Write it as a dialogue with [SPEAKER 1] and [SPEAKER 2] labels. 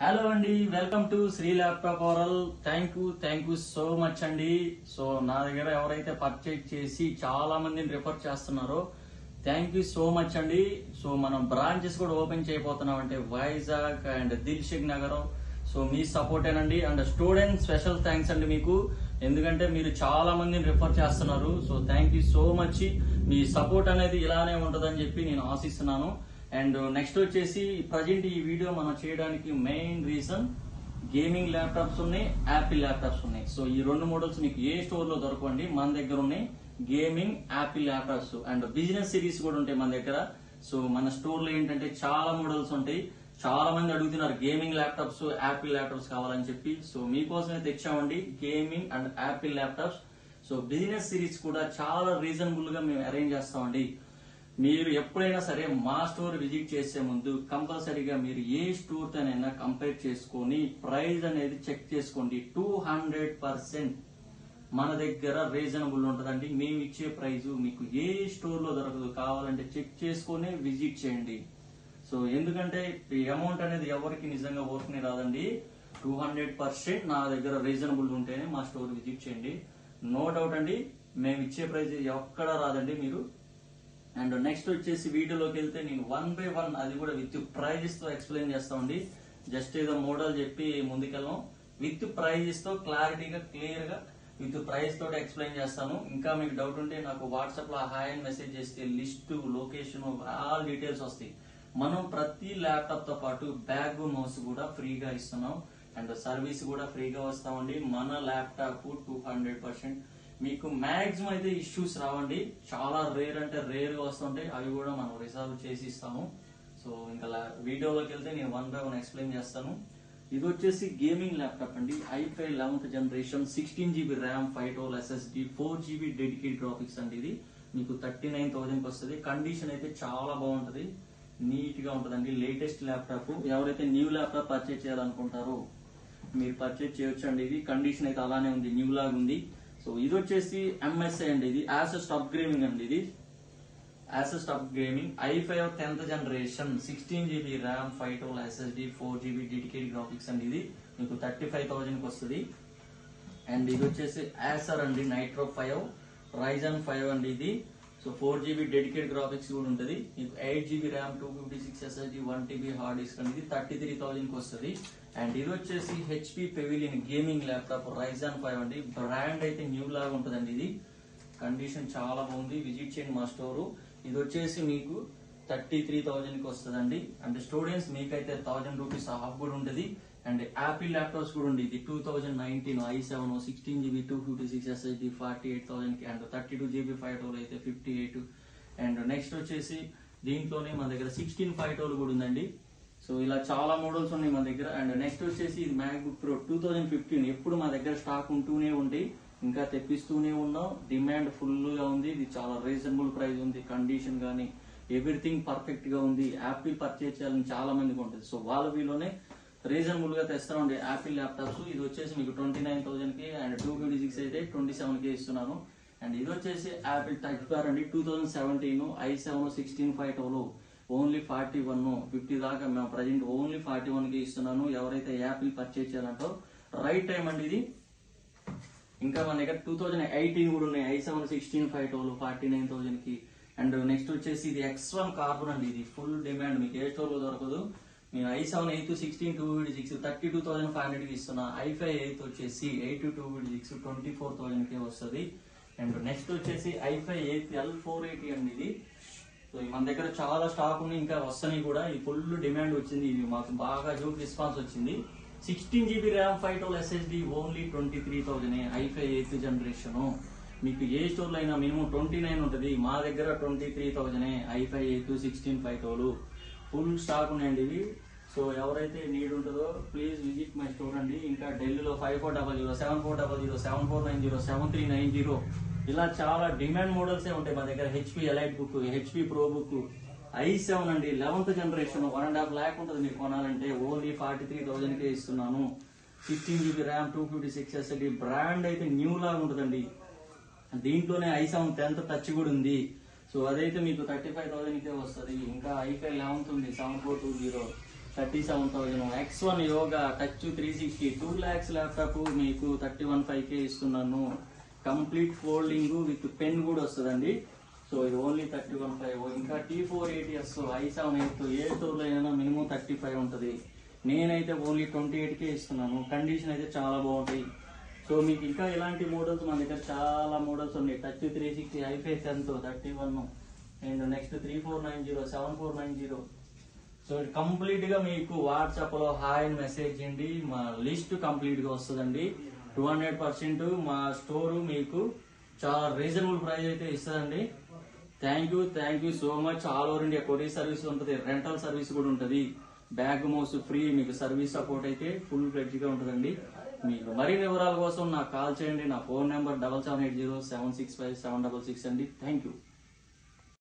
[SPEAKER 1] Hello అండి, welcome to Shri laptop world. Thank you so much అండి. So నా దగ్గర ఎవరైతే పర్చేజ్ చేసి చాలా మందిని రిఫర్ చేస్తున్నారో థ్యాంక్ యూ సో మచ్ అండి. సో మనం బ్రాంచెస్ కూడా ఓపెన్ చేయబోతున్నాం అంటే Vizag and Dilsukhnagar. So మీ సపోర్టేనండి. అండ్ స్టూడెంట్ స్పెషల్ థ్యాంక్స్ అండి మీకు, ఎందుకంటే మీరు చాలా మందిని రిఫర్ చేస్తున్నారు. So thank you so much. మీ సపోర్ట్ అనేది ఇలానే ఉంటుందని చెప్పి నేను ఆశిస్తున్నాను. అండ్ నెక్స్ట్ వచ్చేసి ప్రజెంట్ ఈ వీడియో మనం చేయడానికి మెయిన్ రీజన్ గేమింగ్ ల్యాప్టాప్స్ ఉన్నాయి, యాపిల్ ల్యాప్టాప్స్ ఉన్నాయి. సో ఈ రెండు మోడల్స్ మీకు ఏ స్టోర్ లో దొరకండి, మన దగ్గర ఉన్నాయి gaming Apple laptops and business series కూడా ఉంటాయి మన దగ్గర. సో మన స్టోర్ లో ఏంటంటే చాలా మోడల్స్ ఉంటాయి. చాలా మంది అడుగుతున్నారు గేమింగ్ ల్యాప్టాప్స్, యాపిల్ ల్యాప్టాప్స్ కావాలని చెప్పి. సో మీకోసమే తెచ్చామండి gaming and Apple laptops. So business series కూడా చాలా రీజనబుల్ గా మేము అరేంజ్ చేస్తామండి. మీరు ఎప్పుడైనా సరే మా స్టోర్ విజిట్ చేసే ముందు కంపల్సరీగా మీరు ఏ స్టోర్ తోనైనా కంపేర్ చేసుకొని ప్రైస్ అనేది చెక్ చేసుకోండి. 200% మన దగ్గర రీజనబుల్ ఉంటుందండి. మేము ఇచ్చే ప్రైస్ మీకు ఏ స్టోర్ లో దొరకదు. కావాలంటే చెక్ చేసుకొని విజిట్ చేయండి. సో ఎందుకంటే ఈ అమౌంట్ అనేది ఎవరికి నిజంగా వర్క్ని రాదండి. 200% నా దగ్గర రీజనబుల్ ఉంటేనే మా స్టోర్ విజిట్ చేయండి. నో డౌట్ అండి, మేము ఇచ్చే ప్రైస్ ఎక్కడా రాదండి మీరు. అండ్ నెక్స్ట్ వచ్చేసి వీడియోలోకి వెళ్తే నేను 1 by 1 అది కూడా విత్ ప్రైజెస్ తో ఎక్స్ప్లెయిన్ చేస్తామండి. జస్ట్ ఏదో మోడల్ చెప్పి ముందుకెళ్ళాం. విత్ ప్రైజెస్ తో క్లారిటీగా క్లియర్ గా విత్ ప్రైస్ తోటి ఎక్స్ప్లెయిన్ చేస్తాను. ఇంకా మీకు డౌట్ ఉంటే నాకు వాట్సాప్ లో హాయ్ అని మెసేజ్ చేస్తే లిస్ట్, లొకేషన్, ఆల్ డీటెయిల్స్ వస్తాయి. మనం ప్రతి ల్యాప్టాప్ తో పాటు బ్యాగ్, మౌస్ కూడా ఫ్రీగా ఇస్తున్నాం అండ్ సర్వీస్ కూడా ఫ్రీగా వస్తామండి. మన ల్యాప్టాప్ 200% మీకు మాక్సిమం అయితే ఇష్యూస్ రావండి. చాలా రేర్ అంటే రేర్ గా వస్తుంటాయి, అవి కూడా మనం రిసాల్వ్ చేసి ఇస్తాము. సో ఇంకా వీడియోలోకి వెళ్తే నేను 1 by 1 ఎక్స్ప్లెయిన్ చేస్తాను. ఇది వచ్చేసి గేమింగ్ ల్యాప్టాప్ అండి. i5 11th generation, 16GB RAM, 512 SSD, 4GB dedicate graphics అండి. ఇది మీకు 39,000 కి వస్తుంది. కండిషన్ అయితే చాలా బాగుంటది, నీట్ గా ఉంటదండి. Latest laptop. ఎవరైతే న్యూ ల్యాప్టాప్ పర్చేజ్ చేయాలనుకుంటారో మీరు పర్చేజ్ చేయొచ్చు అండి. ఇది కండిషన్ అయితే అలానే ఉంది, న్యూ లాగా ఉంది. సో ఇది వచ్చేసి MSI అండి. ఇది యాసెస్ టాప్ గేమింగ్ అండి. ఇది Asus top gaming i5 10th generation, 16GB RAM, 512 SSD, 4GB dedicate graphics అండి. ఇది మీకు 35,000 కి వస్తుంది. అండ్ ఇది వచ్చేసి యాసర్ అండి, నైట్రో 5 Ryzen 5 అండి. ఇది సో 4GB డెడికేట్ గ్రాఫిక్స్ కూడా ఉంటుంది. మీకు 8GB RAM, 256 SSD, 1TB hard disk అండి. ఇది 33,000 కి వస్తుంది. అండ్ ఇది వచ్చేసి HP pavilion gaming laptop, Ryzen 5 అండి. బ్రాండ్ అయితే న్యూ లాగా ఉంటుందండి. ఇది కండిషన్ చాలా బాగుంది, విజిట్ చేయండి మా స్టోర్. ఇది వచ్చేసి మీకు 33,000 కి వస్తుందండి. అంటే స్టూడెంట్స్ మీకైతే 1000 రూపీస్ ఆఫ్ కూడా ఉంటుంది. అండ్ యాపిల్ ల్యాప్టాప్స్ కూడా ఉంది. ఇది 2019 i7 16GB 256 SSD 48,000 కి అండ్ 32GB 512 అయితే 58. అండ్ నెక్స్ట్ వచ్చేసి దీంట్లోనే మన దగ్గర 16 512 కూడా ఉందండి. సో ఇలా చాలా మోడల్స్ ఉన్నాయి మన దగ్గర. అండ్ నెక్స్ట్ వచ్చేసి ఇది మ్యాక్బుక్ ప్రో 2015. ఎప్పుడు మా దగ్గర స్టాక్ ఉంటూనే ఉంటాయి, ఇంకా తెప్పిస్తూనే ఉన్నాం. డిమాండ్ ఫుల్ గా ఉంది. ఇది చాలా రీజనబుల్ ప్రైస్ ఉంది. కండిషన్ గానీ ఎవ్రీథింగ్ పర్ఫెక్ట్ గా ఉంది. యాపిల్ పర్చేజ్ చేయాలని చాలా మందికి ఉంటుంది. సో వాళ్ళ వీలోనే రీజనబుల్ గా తెస్తామండి యాపిల్ ల్యాప్టాప్స్. ఇది వచ్చేసి మీకు 29,000 కి అండ్ 256 అయితే 27 కి ఇస్తున్నాను. అండ్ ఇది వచ్చేసి యాపిల్ టచ్ బార్ అండి. 2017 i7 16 512 ఓన్లీ 41, 50 దాకా మేము ప్రజెంట్ ఓన్లీ 41 కి ఇస్తున్నాను. ఎవరైతే యాపిల్ పర్చేజ్ చేయాలంటో రైట్ టైం అండి ఇది. ఇంకా మన దగ్గర 2018 కూడా ఉన్నాయి. i7 16 512 49,000 కి. అండ్ నెక్స్ట్ వచ్చేసి ఇది X1 కార్బన్ అండి. ఇది ఫుల్ డిమాండ్, మీకు ఏ స్టోర్ లో దొరకదు. నేను i7 8 16 256 32,500 కి ఇస్తున్నా. i5 8 వచ్చేసి 8 256 24,000 కే వస్తుంది. అండ్ నెక్స్ట్ వచ్చేసి i5 8 L480 అండి. ఇది సో మన దగ్గర చాలా స్టాక్ ఉంది, ఇంకా వస్తాయి కూడా. ఈ ఫుల్ డిమాండ్ వచ్చింది, ఇది మాకు బాగా జూక్ రెస్పాన్స్ వచ్చింది. 16GB RAM, 512 SSD only 23,000. i5 8th generation మీకు ఏ స్టోర్ లో అయినా మినిమం 29 ఉంటుంది, మా దగ్గర 23,000. i5 8 16 512 ఫుల్ స్టాక్ ఉన్నాయండి ఇవి. సో ఎవరైతే నీడ్ ఉంటుందో ప్లీజ్ విజిట్ మై స్టోర్ అండి. ఇంకా ఢిల్లీలో 5400 7400 7490 7390 ఇలా చాలా డిమాండ్ మోడల్స్ ఉంటాయి మా దగ్గర. HP elite book, HP pro book, i7 అండి 11th జనరేషన్ 1.5 lakh ఉంటుంది మీరు కొనాలంటే. ఓన్లీ 43,000 కే ఇస్తున్నాను. 16GB ర్యామ్, 256 SSD, బ్రాండ్ అయితే న్యూ లాగా ఉంటుందండి. దీంట్లోనే i7 10th టచ్ కూడా ఉంది. సో అదైతే మీకు 35,000 కే వస్తుంది. ఇంకా i5 11th ఉంది 7420 37,000. X1 yoga touch 360 2 lakhs laptop మీకు 31,500 ఇస్తున్నాను. కంప్లీట్ ఫోల్డింగ్ విత్ పెన్ కూడా వస్తుందండి. సో ఇది ఓన్లీ 31,500. ఇంకా T480S i7 ఏ స్టోర్లో అయినా మినిమం 35 ఉంటుంది. నేనైతే ఓన్లీ 28కే ఇస్తున్నాను. కండిషన్ అయితే చాలా బాగుంటాయి. సో మీకు ఇంకా ఇలాంటి మోడల్స్ మన దగ్గర చాలా మోడల్స్ ఉన్నాయి. Touch 360 i5 10 31 and next 3490 7490. So complete గా మీకు వాట్సాప్ లో హాయ్ అని మెసేజ్ చేయండి. మా లిస్ట్ కంప్లీట్ గా వస్తుందండి. 200% మా స్టోర్ మీకు చాలా రీజనబుల్ ప్రైస్ అయితే ఇస్తుందండి. Thank you so much. All over India courier service ఉంటుంది, రెంటల్ సర్వీస్ కూడా ఉంటుంది. బ్యాగ్ మౌస్ ఫ్రీ, మీకు సర్వీస్ సపోర్ట్ అయితే ఫుల్ ఫ్లెడ్జ్ గా ఉంటుందండి. మీకు మరిన్ని వివరాల కోసం నాకు కాల్ చేయండి. నా ఫోన్ నెంబర్ 7780 765 766 అండి. Thank you.